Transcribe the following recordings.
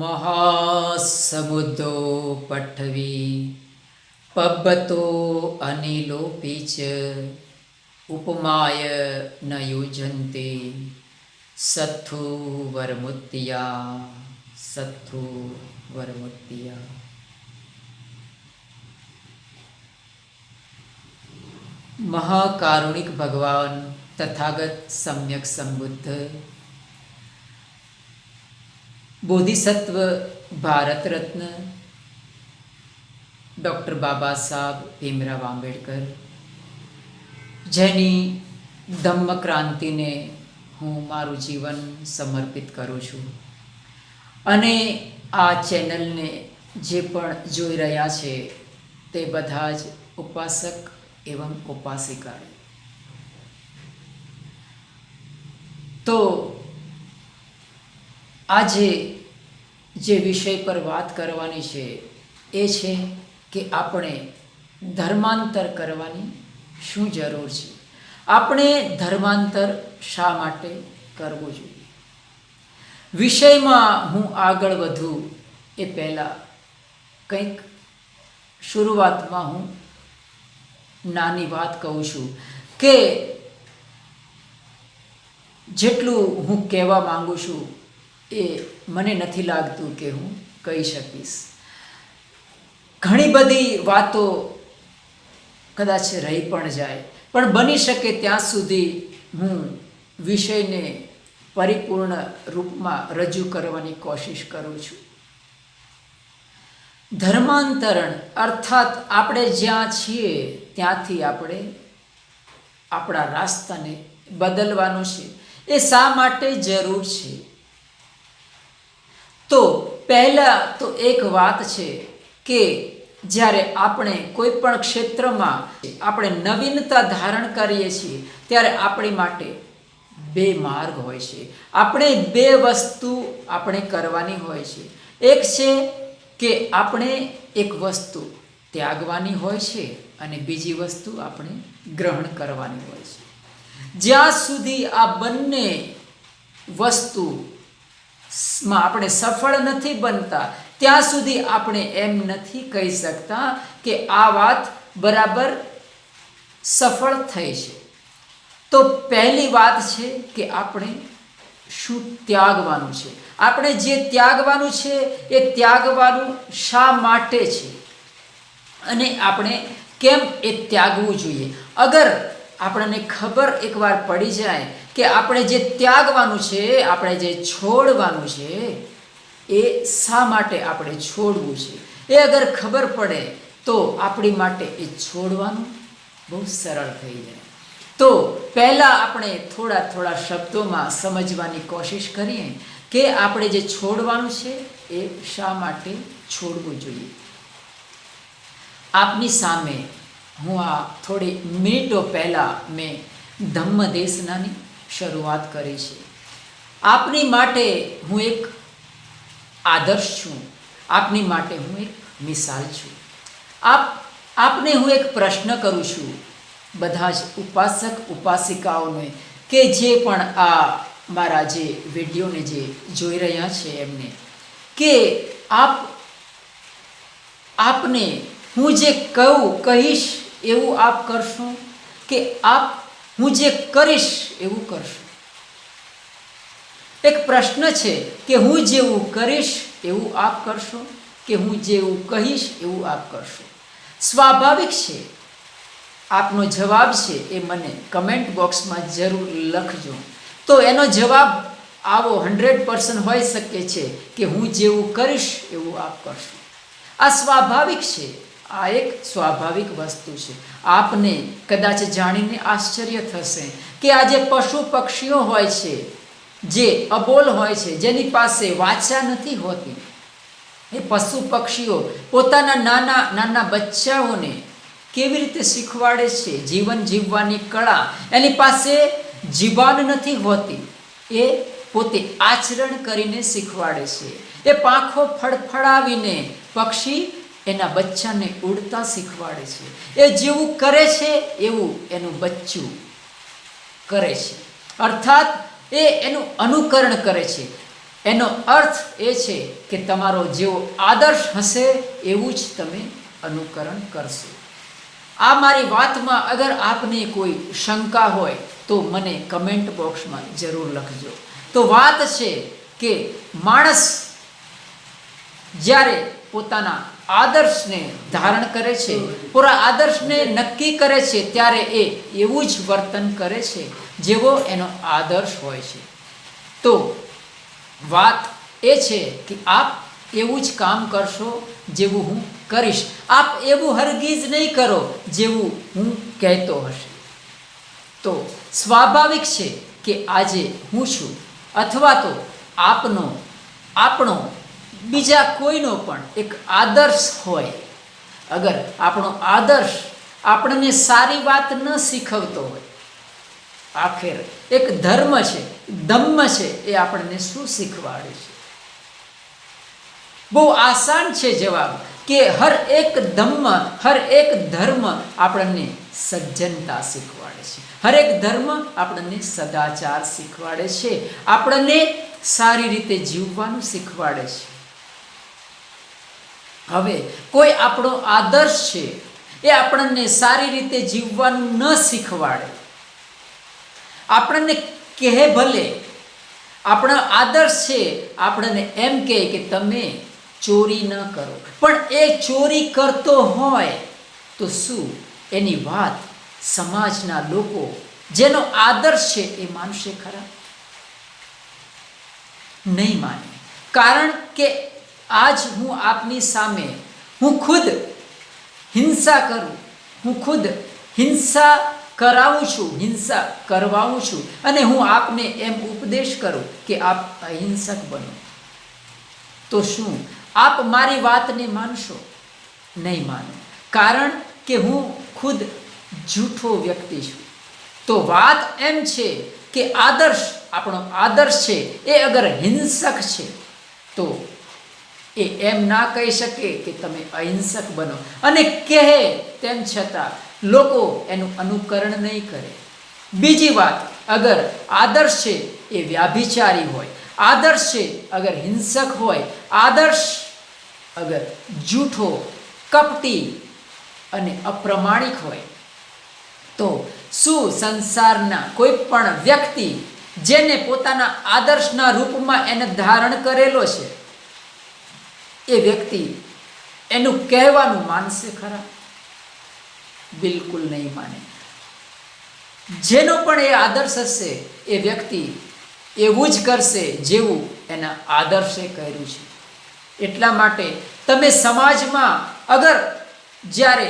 महासमुद्रो पठवी पब्बतो अनिलोपी च उपमाय न युजन्ते सत्थु वरमुत्तिया सत्थु वरमुत्तिया। महाकारुणिक भगवान तथागत सम्यक संबुद्ध बोधिसत्व भारत रत्न डॉक्टर बाबा साहब भीमराव आंबेडकर જેની ધમ્મ ક્રાંતિને હું મારું જીવન સમર્પિત કરું છું અને આ ચેનલને જે પણ જોઈ રહ્યા છે તે બધા જ ઉપાસક એવં ઉપાસિકા। તો આજે જે વિષય પર વાત કરવાની છે એ છે કે આપણે ધર્માંતર કરવાની શું જરૂર છે, આપણે ધર્માંતર શા માટે કરવું જોઈએ। વિષયમાં હું આગળ વધું એ પહેલાં કંઈક શરૂઆતમાં હું નાની વાત કહું છું કે જેટલું હું કહેવા માંગુ છું એ મને નથી લાગતું કે હું કહી શકીશ। ઘણી બધી વાતો કદાચ રહી પણ જાય, પણ બની શકે ત્યાં સુધી હું વિષયને પરિપૂર્ણ રૂપમાં રજૂ કરવાની કોશિશ કરું છું। ધર્માંતરણ અર્થાત આપણે જ્યાં છીએ ત્યાંથી આપણે આપણા રાસ્તાને બદલવાનું છે। એ શા માટે જરૂર છે? તો પહેલાં તો એક વાત છે કે જ્યારે આપણે કોઈ પણ ક્ષેત્રમાં આપણે નવીનતા ધારણ કરીએ છીએ ત્યારે આપણી માટે બે માર્ગ હોય છે, આપણે બે વસ્તુ આપણે કરવાની હોય છે। એક છે કે આપણે એક વસ્તુ ત્યાગવાની હોય છે અને બીજી વસ્તુ આપણે ગ્રહણ કરવાની હોય છે। જ્યાં સુધી આ બંને વસ્તુમાં આપણે સફળ નથી બનતા ત્યાં સુધી આપણે એમ નથી કહી શકતા કે આ વાત બરાબર સફળ થઈ છે। તો પહેલી વાત છે કે આપણે શું ત્યાગવાનું છે, આપણે જે ત્યાગવાનું છે એ ત્યાગવાનું શા માટે છે અને આપણે કેમ એ ત્યાગવું જોઈએ। અગર આપણને ખબર એકવાર પડી જાય કે આપણે જે ત્યાગવાનું છે, આપણે જે છોડવાનું છે એ શા માટે આપણે છોડવું છે, એ અગર ખબર પડે તો આપણી માટે એ છોડવાનું બહુ સરળ થઈ જાય। તો પહેલાં આપણે થોડા શબ્દોમાં સમજવાની કોશિશ કરીએ કે આપણે જે છોડવાનું છે એ શા માટે છોડવું જોઈએ। આપની સામે હું આ થોડી મિનિટો પહેલાં મેં ધમ્મ દેશનાની શરૂઆત કરી છે। આપની માટે હું એક આદર્શ છું, આપની માટે હું એક મિસાલ છું। આપને હું એક પ્રશ્ન કરું છું, બધા જ ઉપાસક ઉપાસિકાઓને કે જે પણ આ મારા જે વિડીયોને જે જોઈ રહ્યા છે એમને, કે આપને હું જે કહીશ એવું આપ કરશો કે હું જે કરીશ એવું કરશો? એક પ્રશ્ન છે કે હું જેવું કરીશ એવું આપ કરશો કે હું જેવું કહીશ એવું આપ કરશો? સ્વાભાવિક છે આપનો જવાબ છે એ મને કમેન્ટ બોક્સમાં જરૂર લખજો। તો એનો જવાબ આવો 100% હોઈ શકે છે કે હું જેવું કરીશ એવું આપ કરશો। આ સ્વાભાવિક છે, આ એક સ્વાભાવિક વસ્તુ છે। આપને કદાચ જાણીને આશ્ચર્ય થશે કે આ જે પશુ પક્ષીઓ હોય છે, જે અબોલ હોય છે, જેની પાસે વાચા નથી હોતી, એ પશુ પક્ષીઓ પોતાના નાના બચ્ચાઓને કેવી રીતે શીખવાડે છે જીવન જીવવાની કળા? એની પાસે જીભાન નથી હોતી, એ પોતે આચરણ કરીને શીખવાડે છે। એ પાંખો ફડફડાવીને પક્ષી એના બચ્ચાને ઉડતા શીખવાડે છે। એ જેવું કરે છે એવું એનું બચ્ચું કરે છે, અર્થાત એ એનું અનુકરણ કરે છે। એનો અર્થ એ છે કે તમારો જેવો આદર્શ હશે એવું જ તમે અનુકરણ કરશો. આ મારી વાતમાં અગર આપને કોઈ શંકા હોય તો મને કમેન્ટ બોક્સમાં જરૂર લખજો. તો વાત છે કે માણસ જ્યારે પોતાના આદર્શને ધારણ કરે છે, પૂરા આદર્શને નક્કી કરે છે, ત્યારે એ એવું જ વર્તન કરે છે જેવો એનો આદર્શ હોય છે. તો વાત એ છે કે આપ એવું જ કામ કરશો જેવું હું કરીશ. આપ એવું હરગીજ નહીં કરો જેવું હું કહેતો હશે. તો સ્વાભાવિક છે કે આજે હું છું અથવા તો આપણો બીજા કોઈનો પણ એક આદર્શ હોય. અગર આપણો આદર્શ આપણને સારી વાત ન શીખવતો હોય, આખેર એક ધર્મ છે, ધમ્મ છે, એ આપણને શું શીખવાડે છે? બહુ આસાન છે જવાબ કે હર એક ધર્મ આપણને સજ્જનતા શીખવાડે છે. હરેક ધર્મ આપણને સદાચાર શીખવાડે છે, આપણને સારી રીતે જીવવાનું શીખવાડે છે. હવે કોઈ આપણો આદર્શ છે એ આપણને સારી રીતે જીવવાનું ન શીખવાડે, આપણને કહે ભલે, આપણો આદર્શ છે આપણને એમ કહે કે તમે ચોરી ન કરો, પણ એ ચોરી કરતો હોય તો શું એની વાત સમાજના લોકો જેનો આદર્શ છે એ માનશે ખરા? નહીં માને. કારણ કે આજ હું આપની સામે હું ખુદ હિંસા કરું, હું ખુદ હિંસા કરાવું છું, હિંસા કરવાઉં છું, અને હું આપને એમ ઉપદેશ કરું કે આપ અહિંસક બનો, તો શું આપ મારી વાતને માનશો? નહીં માનો. કારણ કે હું ખુદ જૂઠો વ્યક્તિ છું. તો વાત એમ છે કે આદર્શ, આપણો આદર્શ છે એ અગર હિંસક છે તો એ એમ ના કહી શકે કે તમે અહિંસક બનો, અને કહે તેમ છતાં લોકો એનું અનુકરણ નહીં કરે. બીજી વાત, અગર આદર્શ છે એ વ્યાભિચારી હોય, આદર્શ છે અગર હિંસક હોય, આદર્શ અગર જૂઠો, કપટી અને અપ્રમાણિક હોય, તો શું સંસારના કોઈ પણ વ્યક્તિ જેને પોતાના આદર્શના રૂપમાં એને ધારણ કરેલો છે એ વ્યક્તિ એનું કહેવાનું માનશે ખરા? બિલકુલ નહીં માને. જેનો પણ એ આદર્શ હશે એ વ્યક્તિ એવું જ કરશે જેવું એના આદર્શે કર્યું છે. એટલા માટે તમે સમાજમાં અગર જ્યારે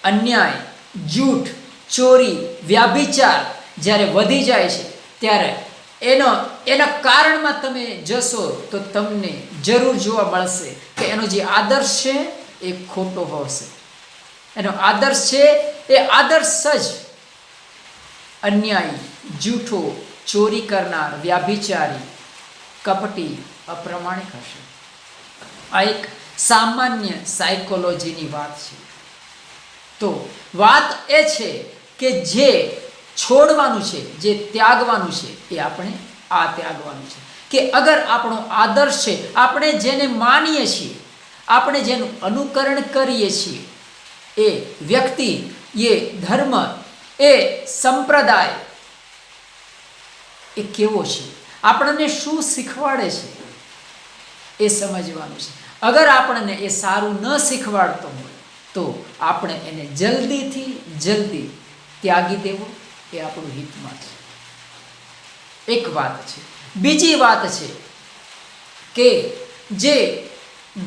અન્યાય, જૂઠ, ચોરી, વ્યાભિચાર જ્યારે વધી જાય છે ત્યારે એના કારણમાં તમે જશો તો તમને જરૂર જોવા મળશે કે એનો જે આદર્શ છે એ ખોટો હશે. એનો આદર્શ છે એ આદર્શ જ અન્યાયી, જૂઠો, ચોરી કરનાર, વ્યાભિચારી, કપટી, અપ્રમાણિક હશે. આ એક સામાન્ય સાયકોલોજીની વાત છે. તો વાત એ છે કે જે છોડવાનું છે, જે ત્યાગવાનું છે એ આપણે આ ત્યાગવાનું છે કે અગર આપણો આદર્શ છે, આપણે જેને માનીએ છીએ, આપણે જેનું અનુકરણ કરીએ છીએ, એ વ્યક્તિ, એ ધર્મ, એ સંપ્રદાય એ કેવો છે, આપણને શું શીખવાડે છે એ સમજવાનું છે. અગર આપણને એ સારું ન શીખવાડતો હોય તો આપણે એને જલ્દીથી જલ્દી ત્યાગી દેવો એ આપણું હિતમાં છે. એક વાત છે. બીજી વાત છે કે જે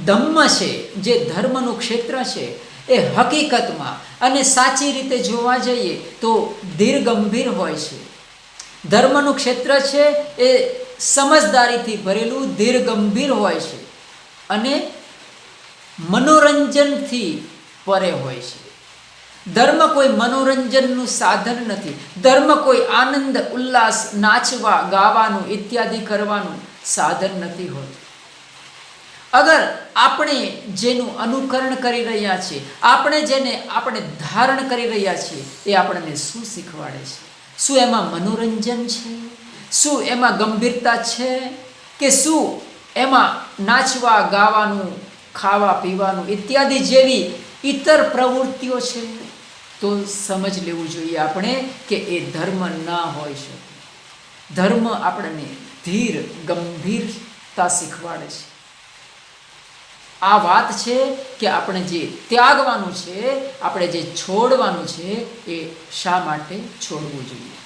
ધમ્મ છે, જે ધર્મનું ક્ષેત્ર છે, એ હકીકતમાં અને સાચી રીતે જોવા જઈએ તો ધીરગંભીર હોય છે. ધર્મનું ક્ષેત્ર છે એ સમજદારીથી ભરેલું ધીરગંભીર હોય છે અને મનોરંજનથી પરે હોય છે. ધર્મ કોઈ મનોરંજનનું સાધન નથી. ધર્મ કોઈ આનંદ, ઉલ્લાસ, નાચવા, ગાવાનું ઇત્યાદિ કરવાનું સાધન નથી હોતું. અગર આપણે જેનું અનુકરણ કરી રહ્યા છીએ, આપણે ધારણ કરી રહ્યા છીએ, એ આપણને શું શીખવાડે છે? શું એમાં મનોરંજન છે? શું એમાં ગંભીરતા છે? કે શું એમાં નાચવા ગાવાનું, ખાવા પીવાનું ઇત્યાદિ જેવી ઇતર પ્રવૃત્તિઓ છે, તો સમજ લેવું જોઈએ આપણે કે એ ધર્મ ના હોઈ શકે. ધર્મ આપણને ધીર ગંભીરતા શીખવાડે છે. આ વાત છે કે આપણે જે ત્યાગવાનું છે, આપણે જે છોડવાનું છે, એ શા માટે છોડવું જોઈએ.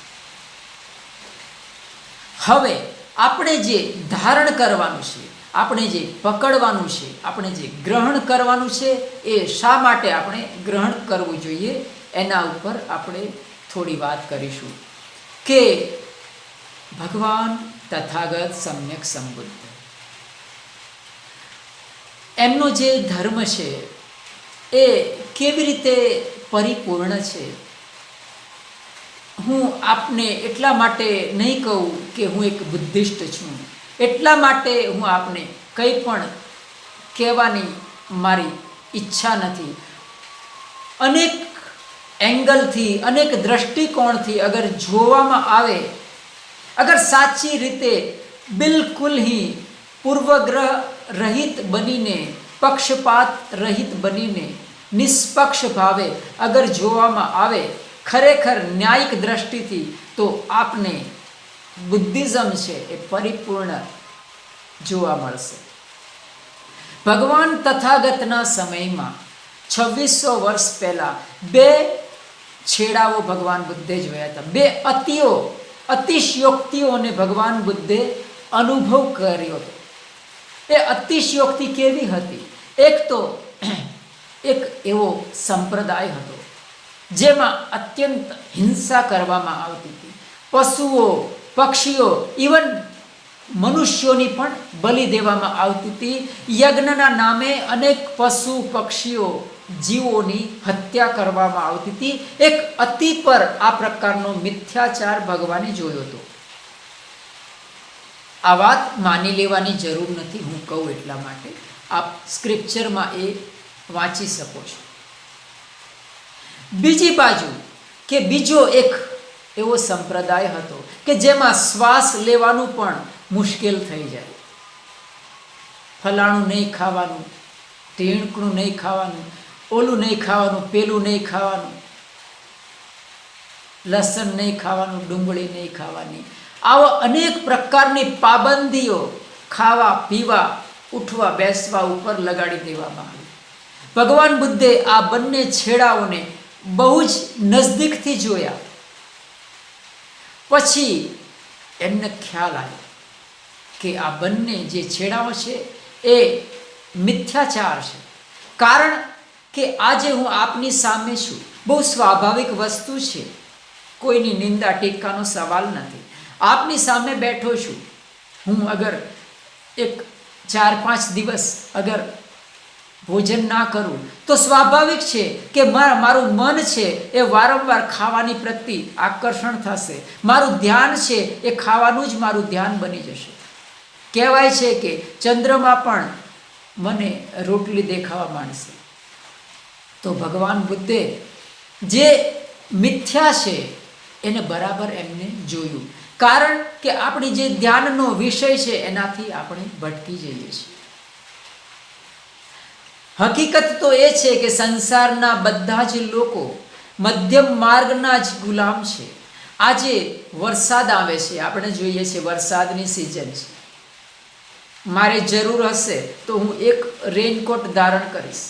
હવે આપણે જે ધારણ કરવાનું છે, આપણે જે પકડવાનું છે, આપણે જે ગ્રહણ કરવાનું છે, એ શા માટે આપણે ગ્રહણ કરવું જોઈએ, એના ઉપર આપણે થોડી વાત કરીશું. કે ભગવાન તથાગત સમ્યક સંબુદ્ધ, એમનો જે ધર્મ છે એ કેવી રીતે પરિપૂર્ણ છે. હું આપને એટલા માટે નહીં કહું કે હું એક બુદ્ધિસ્ટ છું, એટલા માટે હું આપને કંઈ પણ કહેવાની મારી ઈચ્છા નથી. અનેક એંગલથી, અનેક દ્રષ્ટિકોણથી અગર જોવામાં આવે, અગર સાચી રીતે બિલકુલ ही પૂર્વગ્રહ રહિત બનીને, પક્ષપાત રહિત બનીને, નિષ્પક્ષ ભાવે અગર જોવામાં આવે, ખરેખર ન્યાયિક દ્રષ્ટિથી, તો આપને બુદ્ધિઝમ છે એ પરિપૂર્ણ જોવા મળશે. ભગવાન તથાગતના સમયમાં 2600 વર્ષ પહેલાં 2 છેડાઓ ભગવાન બુદ્ધે જોયા હતા. 2 અતિશયોક્તિઓને ભગવાન બુદ્ધે અનુભવ કર્યો હતો. એ અતિશયોક્તિ કેવી હતી? એક તો એક એવો સંપ્રદાય હતો જેમાં અત્યંત હિંસા કરવામાં આવતી હતી. પશુઓ, પક્ષીઓ, ઇવન મનુષ્યોની પણ બલિ દેવામાં આવતી હતી. યજ્ઞના નામે અનેક પશુ પક્ષીઓ, જીવોની હત્યા કરવામાં આવતી હતી. એક અતિ પર આ પ્રકારનો મિથ્યાચાર ભગવાને જોયો હતો. આ વાત માની લેવાની જરૂર નથી, હું કહું એટલા માટે. આપ સ્ક્રિપ્ચરમાં એ વાંચી શકો છો. બીજી બાજુ કે બીજો એક એવો સંપ્રદાય હતો કે જેમાં શ્વાસ લેવાનું પણ મુશ્કેલ થઈ જાય. ફલાણું નહીં ખાવાનું, ઢીણકણું નહીં ખાવાનું, ઓલું નહીં ખાવાનું, પેલું નહીં ખાવાનું, લસણ નહીં ખાવાનું, ડુંગળી નહીં ખાવાની, આવા અનેક પ્રકારની પાબંદીઓ ખાવા પીવા, ઉઠવા બેસવા ઉપર લગાડી દેવામાં આવી. ભગવાન બુદ્ધે આ બંને છેડાઓને બહુ જ નજદીકથી જોયા. પછી એમને ખ્યાલ આવ્યો કે આ બંને જે છેડાઓ છે એ મિથ્યાચાર છે. કારણ કે આજે હું આપની સામે છું, બહુ સ્વાભાવિક વસ્તુ છે, કોઈની નિંદા ટીકાનો સવાલ નથી. આપની સામે બેઠો છું, હું અગર એક 4-5 દિવસ અગર ભોજન ના કરું તો સ્વાભાવિક છે કે મારું મન છે એ વારંવાર ખાવાની પ્રતિ આકર્ષણ થશે. મારું ધ્યાન છે એ ખાવાનું જ મારું ધ્યાન બની જશે. કહેવાય છે કે ચંદ્રમાં પણ મને રોટલી દેખાવા માંડશે. તો ભગવાન બુદ્ધે જે મિથ્યા છે એને બરાબર એમને જોયું. કારણ કે આપણી જે ધ્યાનનો વિષય છે એનાથી આપણે ભટકી જઈએ છીએ. હકીકત તો એ છે કે સંસારના બધા જ લોકો મધ્યમ માર્ગના જ ગુલામ છે. આજે વરસાદ આવે છે, આપણે જોઈએ છીએ વરસાદની સિઝન છે. મારે જરૂર હશે તો હું એક રેનકોટ ધારણ કરીશ.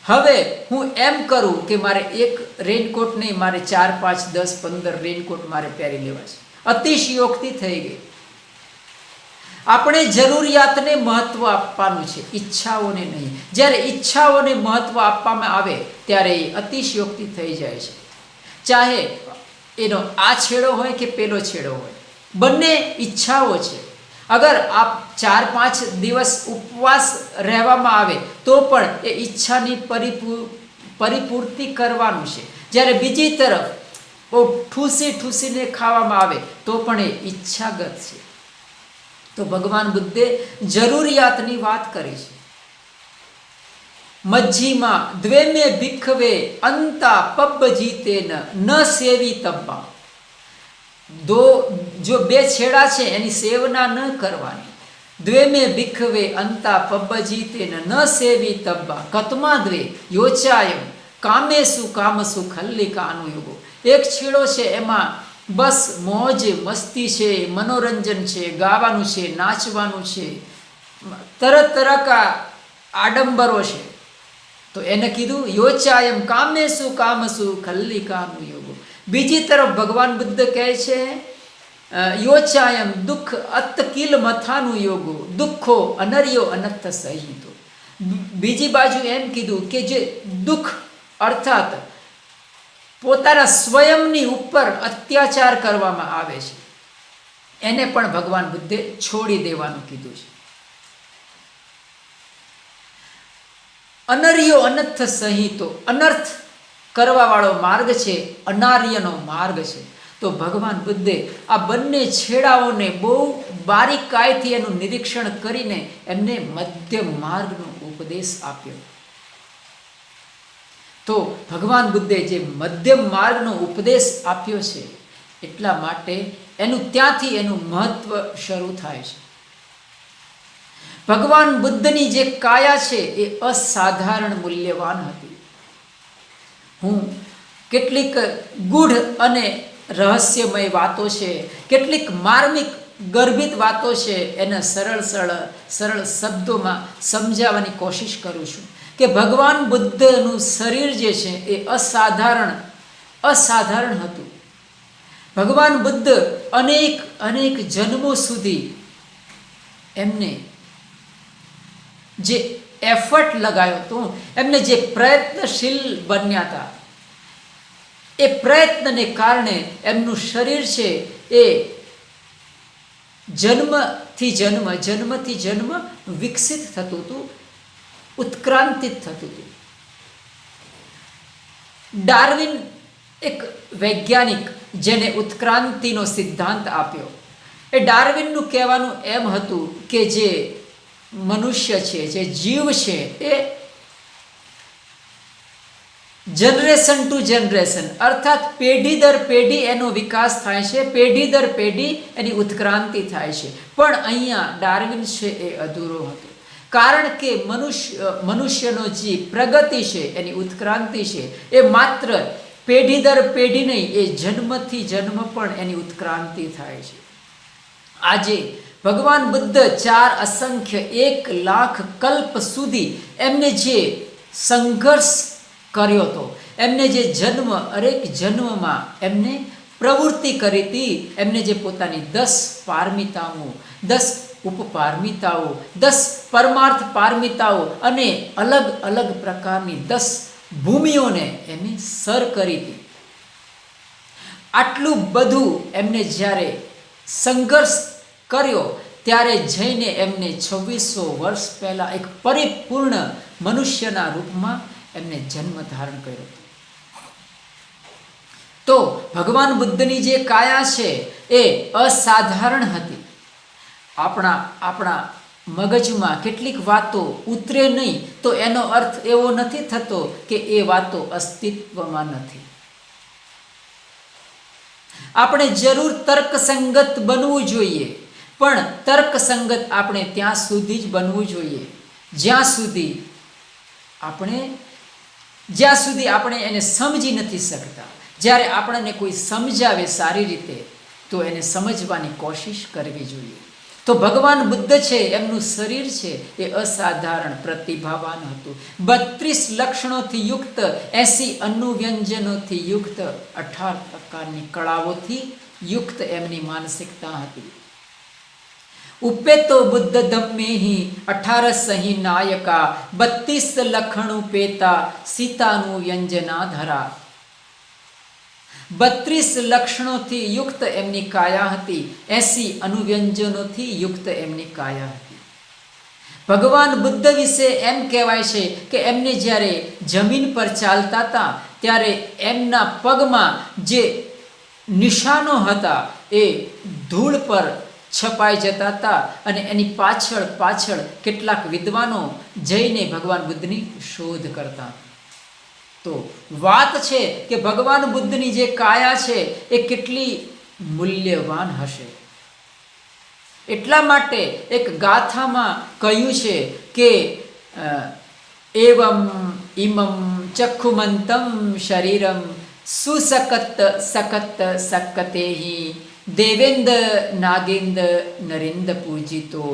હવે હું એમ કરું કે મારે એક રેનકોટ નહીં, મારે 4, 5, 10, 15 રેનકોટ મારે પહેરી લેવા છે. અતિશયોક્તિ થઈ ગઈ. આપણે જરૂરિયાતને મહત્વ આપવાનું છે, ઈચ્છાઓને નહીં. જ્યારે ઈચ્છાઓને મહત્વ આપવામાં આવે ત્યારે એ અતિશયોક્તિ થઈ જાય છે. ચાહે એનો આ છેડો હોય કે પેલો છેડો હોય, બંને ઈચ્છાઓ છે. અગર આપ 4-5 દિવસ ઉપવાસ રહેવામાં આવે તો પણ એ ઈચ્છાની પરિપૂર્તિ કરવાનું છે. જ્યારે બીજી તરફ બહુ ઠૂસીને ખાવામાં આવે તો પણ એ ઈચ્છાગત છે. તો ભગવાન બુદ્ધે જરૂરિયાતની વાત કરી છે. મજ્જીમાં દ્વેમે ભિક્ષવે અંતા પબ્બજીતેન ન સેવી તબ્બા. જો બે છેડા છે એની સેવના ન કરવાની. દ્વેમે ભિખવે અંતા પબ્બજીતે ન સેવી તબ્બા કતમા દ્વે યોચાયમ કામેસુ કામસુ ખલ્લિકાનું યુગો. એક છેડો છે એમાં બસ મોજ મસ્તી છે, મનોરંજન છે, ગાવાનું છે, નાચવાનું છે, તરકા આડંબરો છે. તો એને કીધું યોચાયમ કામેસુ કામસુ ખલ્લિકાનું યુગો. બીજી તરફ ભગવાન બુદ્ધ કહે છે યોચાયમ દુઃખ અતકિલ મથાનું યોગો દુઃખો અનર્યો અનર્થ સહિતો. બીજી બાજુ એમ કીધું કે જે દુઃખ અર્થાત પોતાના સ્વયંની ઉપર અત્યાચાર કરવામાં આવે છે એને પણ ભગવાન બુદ્ધે છોડી દેવાનું કીધું છે. અનર્યો અનર્થ સહિતો, અનર્થ કરવાવાળો માર્ગ છે, અનાર્યનો માર્ગ છે. તો ભગવાન બુદ્ધે આ બંને છેડાઓને બહુ બારીકાઈથી એનું નિરીક્ષણ કરીને એમને મધ્ય માર્ગનો ઉપદેશ આપ્યો. તો ભગવાન બુદ્ધે જે મધ્ય માર્ગનો ઉપદેશ આપ્યો છે એટલા માટે ત્યાંથી એનું મહત્વ શરૂ થાય છે. ભગવાન બુદ્ધની જે કાયા છે એ અસાધારણ મૂલ્યવાન હતી. હું કેટલીક ગૂઢ અને રહસ્યમય વાતો છે, કેટલીક માર્મિક ગર્ભિત વાતો છે, એને સરળ શબ્દોમાં સમજાવવાની કોશિશ કરું છું કે ભગવાન બુદ્ધનું શરીર જે છે એ અસાધારણ હતું. ભગવાન બુદ્ધ અનેક જન્મો સુધી એમને જે એફર્ટ લગાયો હતો, એમને જે પ્રયત્નશીલ બન્યા હતા, એ પ્રયત્નને કારણે એમનું શરીર છે એ જન્મથી જન્મ વિકસિત થતું હતું, ઉત્ક્રાંતિત થતું હતું. ડાર્વિન એક વૈજ્ઞાનિક જેને ઉત્ક્રાંતિનો સિદ્ધાંત આપ્યો, એ ડાર્વિનનું કહેવાનું એમ હતું કે જે મનુષ્ય છે, જે જીવ છે, એ જનરેશન ટુ જનરેશન અર્થાત પેઢી દર પેઢી એનો વિકાસ થાય છે, પેઢી દર પેઢી એની ઉત્ક્રાંતિ થાય છે. પણ અહીંયા ડાર્વિન છે એ અધૂરો હતો, કારણ કે મનુષ્યનો જે પ્રગતિ છે, એની ઉત્ક્રાંતિ છે, એ માત્ર પેઢી દર પેઢી નહીં, એ જન્મથી જન્મ પણ એની ઉત્ક્રાંતિ થાય છે. આજે ભગવાન બુદ્ધ 4 અસંખ્ય 1 લાખ કલ્પ સુધી એમને જે સંઘર્ષ કર્યો હતો, એમને જે હરેક જન્મમાં એમને પ્રવૃત્તિ કરી હતી, એમને જે પોતાની 10 પારમિતાઓ, 10 ઉપપારમિતાઓ, 10 પરમાર્થ પારમિતાઓ અને અલગ અલગ પ્રકારની 10 ભૂમિઓને એમને સર કરી હતી. આટલું બધું એમને જ્યારે સંઘર્ષ કર્યો ત્યારે જઈને એમને 2600 વર્ષ પહેલાં એક પરિપૂર્ણ મનુષ્યના રૂપમાં એમને જન્મ ધારણ કર્યો. તો ભગવાન બુદ્ધની જે કાયા છે એ અસાધારણ હતી. આપણા મગજમાં કેટલીક વાતો ઉતરે નહીં તો એનો અર્થ એવો નથી થતો કે એ વાતો અસ્તિત્વમાં નથી. આપણે જરૂર તર્કસંગત બનવું જોઈએ, પણ તર્કસંગત આપણે ત્યાં સુધી જ બનવું જોઈએ જ્યાં સુધી આપણે એને સમજી નથી શકતા. જ્યારે આપણને કોઈ સમજાવે સારી રીતે તો એને સમજવાની કોશિશ કરવી જોઈએ. તો ભગવાન બુદ્ધ છે, એમનું શરીર છે એ અસાધારણ પ્રતિભાવાન હતું. 32 લક્ષણોથી યુક્ત, 80 અનુવ્યંજનોથી યુક્ત, 18 પ્રકારની કળાઓથી યુક્ત એમની માનસિકતા હતી. ઉપેતો બુદ્ધ ધમ્મેહી 18 સહી નાયકા, 32 લખણું પેતા, સીતાનું વ્યંજના ધરા. 32 લક્ષણોથી યુક્ત એમની કાયા હતી, 80 અનુવ્યંજનોથી યુક્ત એમની કાયા હતી. ભગવાન બુદ્ધ વિશે એમ કહેવાય છે કે એમને જ્યારે જમીન પર ચાલતા હતા ત્યારે એમના પગમાં જે નિશાનો હતા એ ધૂળ પર છપાઈ જતા હતા અને એની પાછળ કેટલાક વિદ્વાનો જઈને ભગવાન બુદ્ધની શોધ કરતા. તો વાત છે કે ભગવાન બુદ્ધની જે કાયા છે એ કેટલી મૂલ્યવાન હશે. એટલા માટે એક ગાથામાં કહ્યું છે કે એવમ ઇમમ ચક્ષુમંતમ શરીરમ સુસકત સકત સકતેહી દેવેન્દ્ર નાગેન્દ્ર નરેન્દ્ર પૂજિતો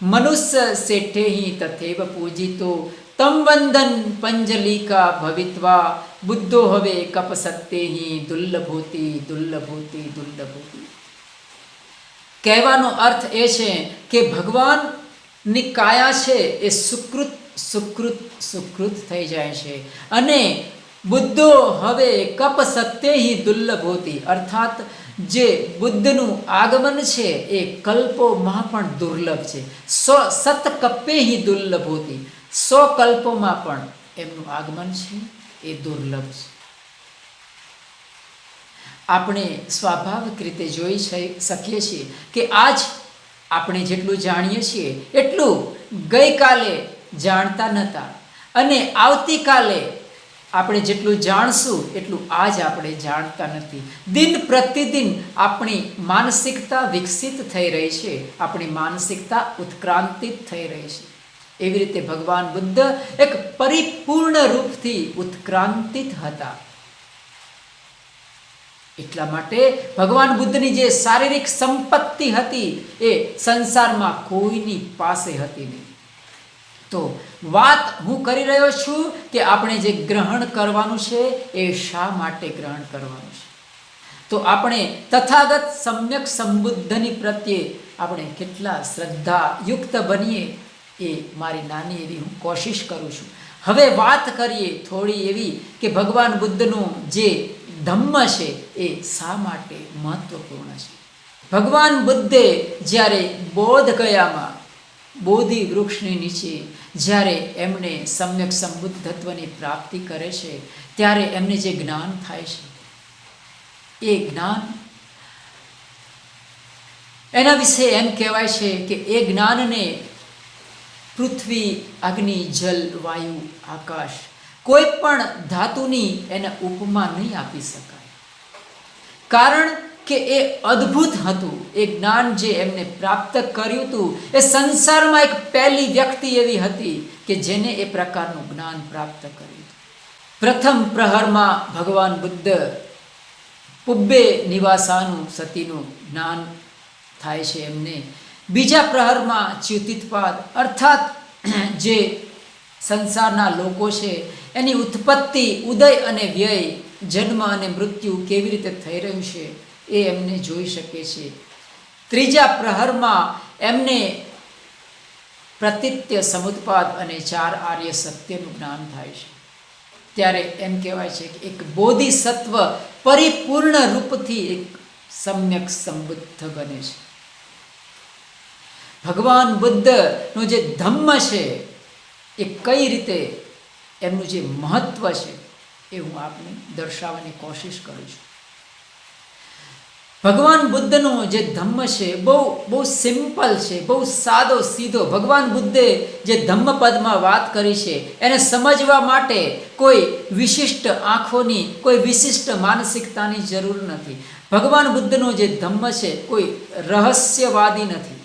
મનુષ્ય શેઠેહી તથેવ પૂજિતો તમ વંદન પંજલિકા ભવિત્વા બુદ્ધો હવે કપ સત્યેહી દુર્લભોતી દુર્લભોતી દુર્લભોતી. કહેવાનો અર્થ એ છે કે ભગવાનની કાયા છે એ સુકૃત સુકૃત સુકૃત થઈ જાય છે અને બુદ્ધો હવે કપ સત્યેહી દુર્લભોતી, અર્થાત જે બુદ્ધનું આગમન છે એ કલ્પોમાં પણ દુર્લભ છે. સતકપ્યેહી દુર્લભોતી, 100 કલ્પોમાં પણ એમનું આગમન છે એ દુર્લભ છે. આપણે સ્વાભાવિક રીતે જોઈ શકીએ છીએ કે આજ આપણે જેટલું જાણીએ છીએ એટલું ગઈકાલે જાણતા નહોતા અને આવતીકાલે આપણે જેટલું જાણશું એટલું આજ આપણે જાણતા નથી. દિન પ્રતિદિન આપણી માનસિકતા વિકસિત થઈ રહી છે, આપણી માનસિકતા ઉત્ક્રાંતિત થઈ રહી છે. એવી રીતે ભગવાન બુદ્ધ એક પરિપૂર્ણ રૂપથી ઉત્ક્રાંતિત હતા. એટલા માટે ભગવાન બુદ્ધની જે શારીરિક સંપત્તિ હતી એ સંસારમાં કોઈની પાસે હતી નહીં. તો વાત હું કરી રહ્યો છું કે આપણે જે ગ્રહણ કરવાનું છે એ શા માટે ગ્રહણ કરવાનું છે? તો આપણે તથાગત સમ્યક સંબુદ્ધની પ્રત્યે આપણે કેટલા શ્રદ્ધાયુક્ત બનીએ એ મારી નાની એવી હું કોશિશ કરું છું. હવે વાત કરીએ થોડી એવી કે ભગવાન બુદ્ધનું જે ધમ્મ છે એ શા માટે મહત્વપૂર્ણ છે. ભગવાન બુદ્ધે જ્યારે બોધ ગયામાં બોધિ વૃક્ષની નીચે જ્યારે એમને સમ્યક સંબુદ્ધત્વની પ્રાપ્તિ કરે છે ત્યારે એમને જે જ્ઞાન થાય છે એ જ્ઞાન, એના વિશે એમ કહેવાય છે કે એ જ્ઞાનને પૃથ્વી, અગ્નિ, જલ, વાયુ, આકાશ કોઈ પણ ધાતુની એને ઉપમા નહીં આપી શકાય. કારણ કે એ અદ્ભુત હતું. એ જ્ઞાન જે એમને પ્રાપ્ત કર્યું હતું એ સંસારમાં એક પહેલી વ્યક્તિ એવી હતી કે જેને એ પ્રકારનું જ્ઞાન પ્રાપ્ત કર્યું. પ્રથમ પ્રહરમાં ભગવાન બુદ્ધ પુબ્બે નિવાસાનું સતીનું જ્ઞાન થાય છે એમને. બીજા પ્રહરમાં ચ્યુતિત્પાદ અર્થાત જે સંસારના લોકો છે એની ઉત્પત્તિ, ઉદય અને વ્યય, જન્મ અને મૃત્યુ કેવી રીતે થઈ રહ્યું છે એ એમને જોઈ શકે છે. ત્રીજા પ્રહરમાં એમને પ્રતિત્ય, સમુત્પાદ અને 4 આર્ય સત્યનું જ્ઞાન થાય છે. ત્યારે એમ કહેવાય છે કે એક બોધિસત્વ પરિપૂર્ણ રૂપથી એક સમ્યક સંબુદ્ધ બને છે. ભગવાન બુદ્ધનો જે ધમ્મ છે એ કઈ રીતે એમનું જે મહત્વ છે એ હું આપને દર્શાવવાની કોશિશ કરું છું. ભગવાન બુદ્ધનો જે ધમ્મ છે બહુ સિમ્પલ છે, બહુ સાદો સીધો. ભગવાન બુદ્ધે જે ધમ્મ પદમાં વાત કરી છે એને સમજવા માટે કોઈ વિશિષ્ટ આંખોની, કોઈ વિશિષ્ટ માનસિકતાની જરૂર નથી. ભગવાન બુદ્ધનો જે ધમ્મ છે કોઈ રહસ્યવાદી નથી.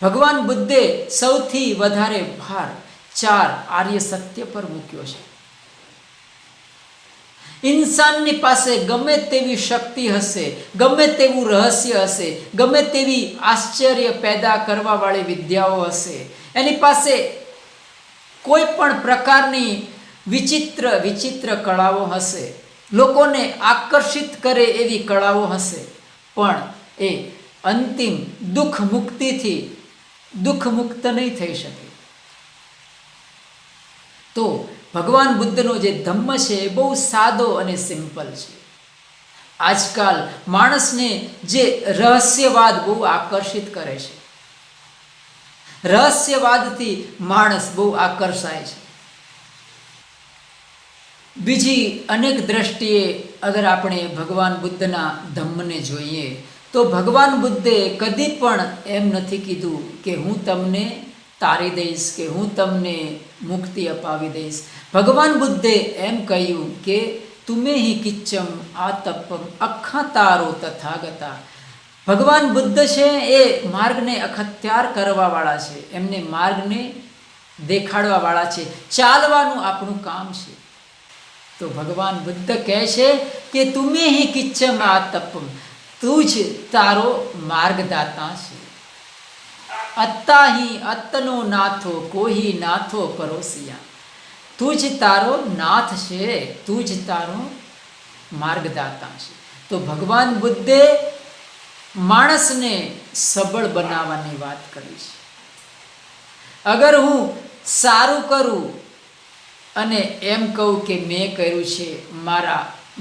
ભગવાન બુદ્ધે સૌથી વધારે ભાર 4 આર્ય સત્ય પર મૂક્યો છે. ઇન્સાનની પાસે ગમે તેવી શક્તિ હશે, ગમે તેવું રહસ્ય હશે, ગમે તેવી આશ્ચર્ય પેદા કરવા વાળી વિદ્યાઓ હશે, એની પાસે કોઈ પણ પ્રકારની વિચિત્ર કળાઓ હશે, લોકોને આકર્ષિત કરે એવી કળાઓ હશે, પણ એ અંતિમ દુઃખ મુક્તિથી દુઃખ મુક્ત નહીં થઈ શકે. તો ભગવાન બુદ્ધનો જે ધમ્મ છે એ બહુ સાદો અને સિમ્પલ છે. આજકાલ માણસને જે રહસ્યવાદ બહુ આકર્ષિત કરે છે, રહસ્યવાદથી માણસ બહુ આકર્ષાય છે. બીજી અનેક દ્રષ્ટિએ અગર આપણે ભગવાન બુદ્ધના ધમ્મને જોઈએ તો ભગવાન બુદ્ધે કદી પણ એમ નથી કીધું કે હું તમને તારી દઈશ, કે હું તમને મુક્તિ અપાવી દઈશ. ભગવાન બુદ્ધે એમ કહ્યું કે તુમે હિ કિચ્ચમ આતપમ અખ્ખા તારો તથાગતા. ભગવાન બુદ્ધ છે એ માર્ગને અખત્યાર કરવાવાળા છે, એમને માર્ગને દેખાડવાવાળા છે. ચાલવાનું આપણું કામ છે. તો ભગવાન બુદ્ધ કહે છે કે તુમે હિ કિચ્ચમ આતપમ, તું જ તારો માર્ગદાતા છે. અત્તા હિ અત્તનો નાથો કોહી નાથો પરોસિયા. તું જ તારો નાથ છે, તું જ તારો માર્ગદાતા છે. તો ભગવાન બુદ્ધે માણસને સબળ બનાવવાની વાત કરી છે. અગર હું સારું કરું અને એમ કહું કે મેં કર્યું છે,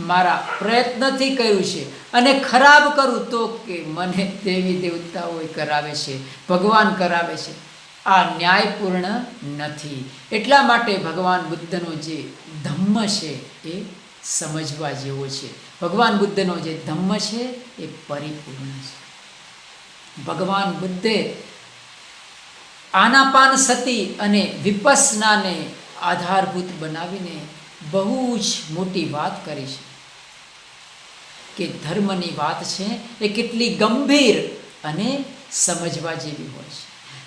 મારા પ્રયત્નથી કર્યું છે, અને ખરાબ કરું તો કે મને દેવી દેવતાઓ કરાવે છે, ભગવાન કરાવે છે, આ ન્યાયપૂર્ણ નથી. એટલા માટે ભગવાન બુદ્ધનો જે ધમ્મ છે એ સમજવા જેવો છે. ભગવાન બુદ્ધનો જે ધમ્મ છે એ પરિપૂર્ણ છે. ભગવાન બુદ્ધે આનાપાન સતી અને વિપස්සનાને આધારભૂત બનાવીને બહુ જ મોટી વાત કરી છે કે ધર્મની વાત છે એ કેટલી ગંભીર અને સમજવા જેવી હોય છે.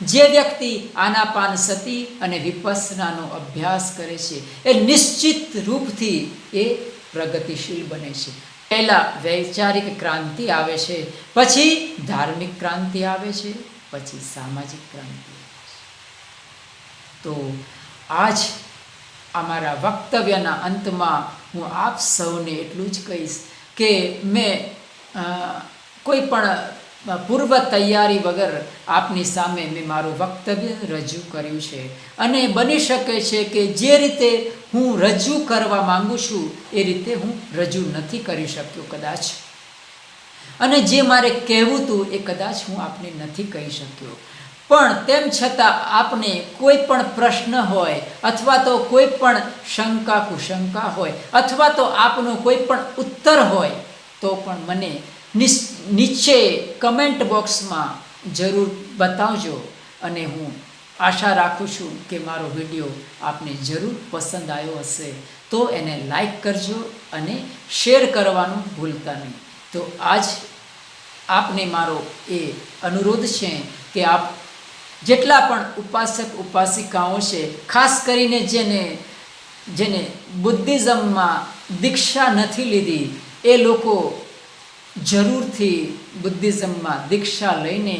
જે વ્યક્તિ આનાપાન સતી અને વિપස්සનાનો અભ્યાસ કરે છે એ નિશ્ચિત રૂપથી એ પ્રગતિશીલ બને છે. પહેલાં વૈચારિક ક્રાંતિ આવે છે, પછી ધાર્મિક ક્રાંતિ આવે છે, પછી સામાજિક ક્રાંતિ આવે છે. તો આજ અમારા વક્તવ્યના અંતમાં હું આપ સૌને એટલું જ કહીશ કે મેં કોઈ પણ પૂર્વ તૈયારી વગર આપની સામે મેં મારું વક્તવ્ય રજૂ કર્યું છે, અને બની શકે છે કે જે રીતે હું રજૂ કરવા માગું છું એ રીતે હું રજૂ નથી કરી શક્યો કદાચ, અને જે મારે કહેવું હતું એ કદાચ હું આપને નથી કહી શક્યો. પણ તેમ છતાં આપને કોઈ પણ પ્રશ્ન હોય, અથવા તો કોઈ પણ શંકા કુશંકા હોય, અથવા તો આપનો કોઈ પણ ઉત્તર હોય, તો પણ મને નીચે કમેન્ટ બોક્સમાં જરૂર બતાવજો. અને હું આશા રાખું છું કે મારો વિડીયો આપને જરૂર પસંદ આવ્યો હશે. તો એને લાઈક કરજો અને શેર કરવાનું ભૂલતા નહીં. તો આજ આપને મારો એ અનુરોધ છે કે આપ જેટલા પણ ઉપાસક ઉપાસિકાઓ છે, ખાસ કરીને જેને બુદ્ધિઝમમાં દીક્ષા નથી લીધી, એ લોકો જરૂરથી બુદ્ધિઝમમાં દીક્ષા લઈને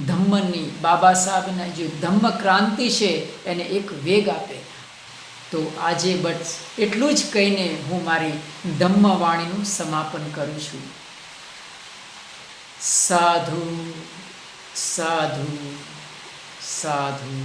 ધમ્મની, બાબા સાહેબના જે ધમ્મ ક્રાંતિ છે એને એક વેગ આપે. તો આજે બસ એટલું જ કહીને હું મારી ધમ્મવાણીનું સમાપન કરું છું. સાધુ સાધુ સાધુ.